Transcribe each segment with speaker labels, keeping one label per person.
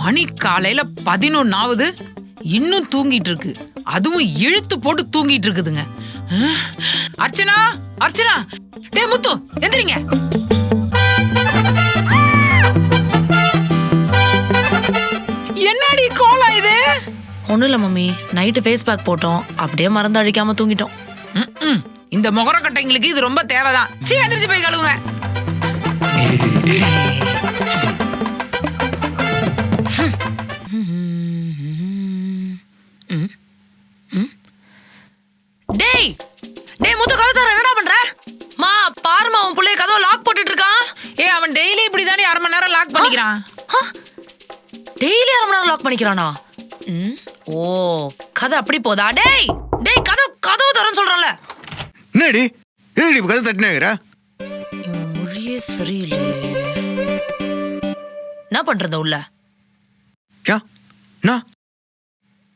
Speaker 1: மணி காலையில 11 ஆகுது, இன்னும் தூங்கிட்டு இருக்கு. அதுவும் இழுத்து போட்டு தூங்கிட்டு இருக்குதுங்க. அர்ச்சனா, அர்ச்சனா, டே முத்து, எந்திரிங்க. என்னடி கோலா இது?
Speaker 2: ஒண்ணும் இல்ல மம்மி, நைட்டு ஃபேஸ் பேக் போட்டோம், அப்படியே மறந்து அழிக்காம தூங்கிட்டோம்.
Speaker 1: இந்த முகரக்கட்டைங்களுக்கு இது ரொம்ப தேவைதான். சீ, எந்திரிச்சு போய் கழுவுங்க.
Speaker 2: டேய் டேய் முத்து, கதவு தர, என்னடா பண்ற? மா பாருமா, உன் புள்ளைய கதவை லாக் போட்டுட்டு இருக்கான்.
Speaker 1: அவன் டெய்லி இப்படிதானே 1/2 மணி நேரம் லாக் பண்ணிக்கிறான்.
Speaker 2: டெய்லி 1/2 மணி நேரம் லாக் பண்ணிக்கிறானா? ஓ, கதை அப்படி போதா? டேய் டேய், கதவு தரன்னு சொல்றல.
Speaker 3: என்னடி ஏடி கதை தட்டினேங்கற?
Speaker 2: மொழியே சரியில்லையே. என்ன பண்றத உள்ள?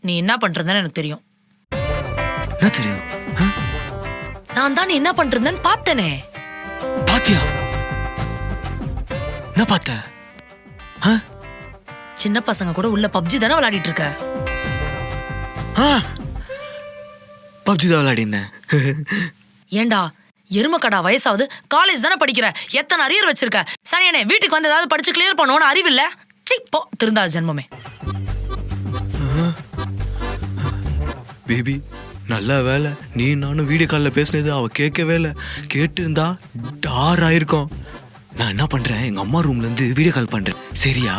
Speaker 2: நீ என்ன பண்றதுன்னு எனக்கு தெரியும்.
Speaker 3: என்ன தெரியும்?
Speaker 2: நான் தான் நீ என்ன பண்றதுன்னு பார்த்தனே.
Speaker 3: பாத்தியா? என்ன பார்த்த?
Speaker 2: சின்ன பசங்க கூட உள்ள பப்ஜி தானே விளையாடிட்டு இருக்க.
Speaker 3: பப்ஜி தான் விளையாடின.
Speaker 2: ஏண்டா எருமக்கடா, வயசாவது, காலேஜ் தானே படிக்கிற, எத்தனை அரியர் வச்சிருக்க? சரியானே, வீட்டுக்கு வந்து ஏதாவது படிச்சு கிளியர் பண்ணுவோன்னு அறிவில்ல? சி போ, திருந்தாத ஜென்மமே.
Speaker 3: பேபி, நல்ல வேலை நீ நானும் வீடியோ காலில் பேசினது அவ கேட்கவே இல்லை. கேட்டு இருந்தா டார் ஆயிருக்கும். நான் என்ன பண்றேன், எங்க அம்மா ரூம்ல இருந்து வீடியோ கால் பண்றேன். சரியா?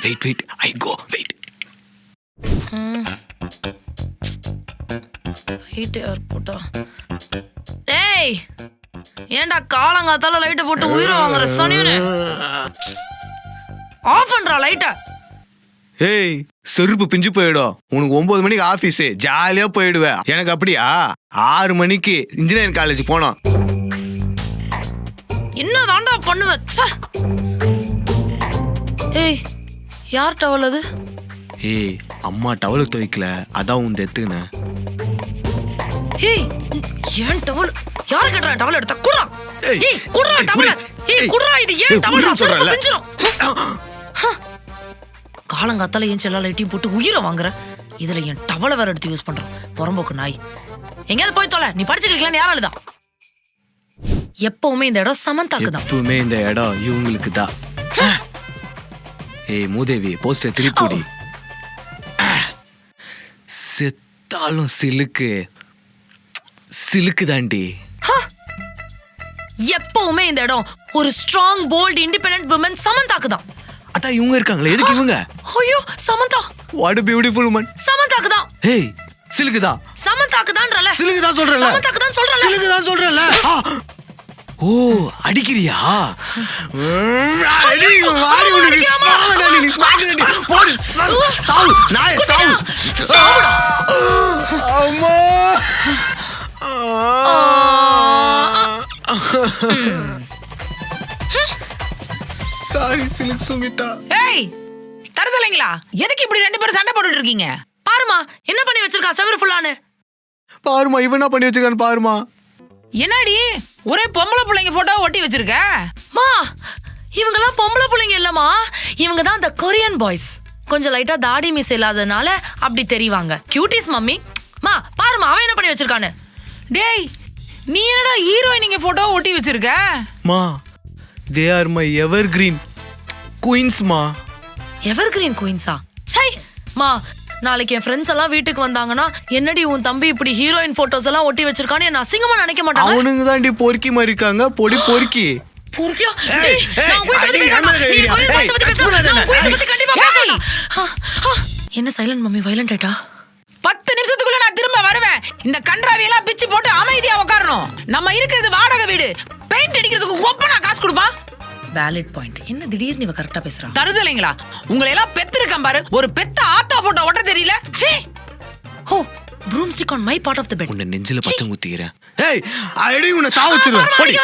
Speaker 3: Wait I go wait.
Speaker 2: ஏய், ஏண்டா காலங்காத்தால லைட்டை போட்டு உயிரை வாங்குற சனியனே? ஆஃப் பண்றா லைட்டை.
Speaker 3: ஏய், செருப்பு பிஞ்சு போயிடும். உனக்கு 9 மணிக்கு ஆபீஸ், ஜாலியா போயிடுவேன். எனக்கு அப்படியா? 6 மணிக்கு இன்ஜினியரிங் காலேஜ் போனோம்.
Speaker 2: என்ன தாண்டா பண்ணுவ? ஏய், யார் டவல் அது?
Speaker 3: ஏய், அம்மா டவல் துவைக்கல, அதான் உன் எத்துக்கினேன்.
Speaker 2: ஏய், ஏன் டவல்? யார் கேட்டா டவல் எடுத்த? குடுறா. ஏய், குடுறா டவல். ஏய், குடுறா. இது ஏன் டவல் சொல்றல? காலங்காத்தால ஏன் செல்ல லைட்டையும் போட்டு உயிரை வாங்குற? இதுல என் டவலை வேற எடுத்து யூஸ் பண்றான். புறம்போக்கு நாய். எங்கேயாவது போய் தொலை. நீ படிச்சுக்கலாம் யாராலுதா? எப்பவுமே இந்த இடம் சமந்தாக்கு தான்.
Speaker 3: எப்பவுமே இந்த இடம் இவங்களுக்கு தான். ஏய் மூதேவி, போஸ்டர் திருப்பிடி. செத்தாலும் சிலுக்கு தாண்டி.
Speaker 2: எப்பவுமே இந்த இடம் ஒரு ஸ்ட்ராங், போல்ட், இண்டிபெண்டன்ட் விமன் சமந்தாக்கு தான்.
Speaker 3: அதான் இவங்க இருக்காங்களே, எதுக்கு இவங்க?
Speaker 2: ஐயோ, Samantha.
Speaker 3: What a beautiful woman.
Speaker 2: சமந்தாக்கு தான்.
Speaker 3: ஏய், சிலுக்கு தான்.
Speaker 2: சமந்தாக்கு தான்ன்றல.
Speaker 3: சிலுக்கு தான் சொல்றல.
Speaker 2: சமந்தாக்கு தான் சொல்றல.
Speaker 3: சிலுக்கு தான் சொல்றல. ஓ, அடிக்கிறியா? அடி, வாரி உனக்கு சாவடா நீ. ஸ்மாக்டா போடு. சாவு, நாயே சாவு. அம்மா. சாரி சிலுக்கு சுமிதா.
Speaker 1: ஏய், தரதலைங்களா, எதுக்கு இப்படி 2 பேரும் சண்டை போட்டுட்டு இருக்கீங்க?
Speaker 2: பாருமா, என்ன பண்ணி வச்சிருக்கா செவரு ஃபுல்லானு.
Speaker 3: பாருமா, இவன் என்ன பண்ணி வச்சிருக்கான்னு பாருமா.
Speaker 1: என்னடி ஒரே பொம்பளை பிள்ளைங்க போட்டோ ஒட்டி வச்சிருக்க?
Speaker 2: மா, இவங்கெல்லாம் பொம்பளை பிள்ளைங்க இல்லம்மா, இவங்க தான் அந்த கொரியன் பாய்ஸ். கொஞ்சம் லைட்டா தாடி மீசை இல்லாதனால அப்படி தெரிவாங்க. Cuties mummy. மா பாருமா, அவன் என்ன பண்ணி வச்சிருக்கானு.
Speaker 1: டேய், நீ என்னடா ஹீரோயினிங்க போட்டோ ஒட்டி வச்சிருக்க?
Speaker 3: மா, they are my evergreen queens மா.
Speaker 2: எவர்கிரீன் குயின்ஸா? சை மா, நாளைக்கு என் ஃப்ரெண்ட்ஸ் எல்லாம் வீட்டுக்கு வந்தாங்கன்னா, என்னடி உன் தம்பி இப்படி ஹீரோயின் போட்டோஸ் எல்லாம் ஒட்டி வச்சிருக்கான்னு என்ன அசிங்கமா நினைக்க மாட்டாங்க?
Speaker 3: அவனுங்க தாண்டி பொறுக்கி மாதிரி இருக்காங்க. பொடி பொறுக்கி.
Speaker 2: பொறுக்கியா? டேய், நான் குயின்ஸ் பத்தி பேசணும். நீ கொரியன் பாய்ஸ் பத்தி பேசணும். நான் குயின்ஸ் பத்தி கண்டிப்பா பேசணும். என்ன சைலண்ட் மம்மி, வயலண்ட் ஆயிட்டா?
Speaker 1: 10 நிமிஷத்துக்குள்ள நான் திரும்ப வருவேன். இந்த கன்றாவியெல்லாம் பிச்சு போட்டு அமைதியா உட்காரணும். நம்ம இருக்கிறது வாடகை வீடு. பெயிண்ட் அடிக்கிறதுக்கு ஒப்பனா காசு கொடுப்பான்.
Speaker 2: Valid point. என்ன திடீர்னு இவ கரெக்ட்டா பேசுறா?
Speaker 1: தருதலைங்களா, உங்களை எல்லாம் பெத்திருக்கேன் பாரு. ஒரு பெத்த ஆத்தா போட்டோ ஒட்ட தெரியல. சீ.
Speaker 2: ஹோ, broomstick on my part of the bed.
Speaker 3: உன்னை நெஞ்சில பச்சை குத்திக்கிறேன். ஏய், அடி உன்னை சாவச்சிருவேன். போடி.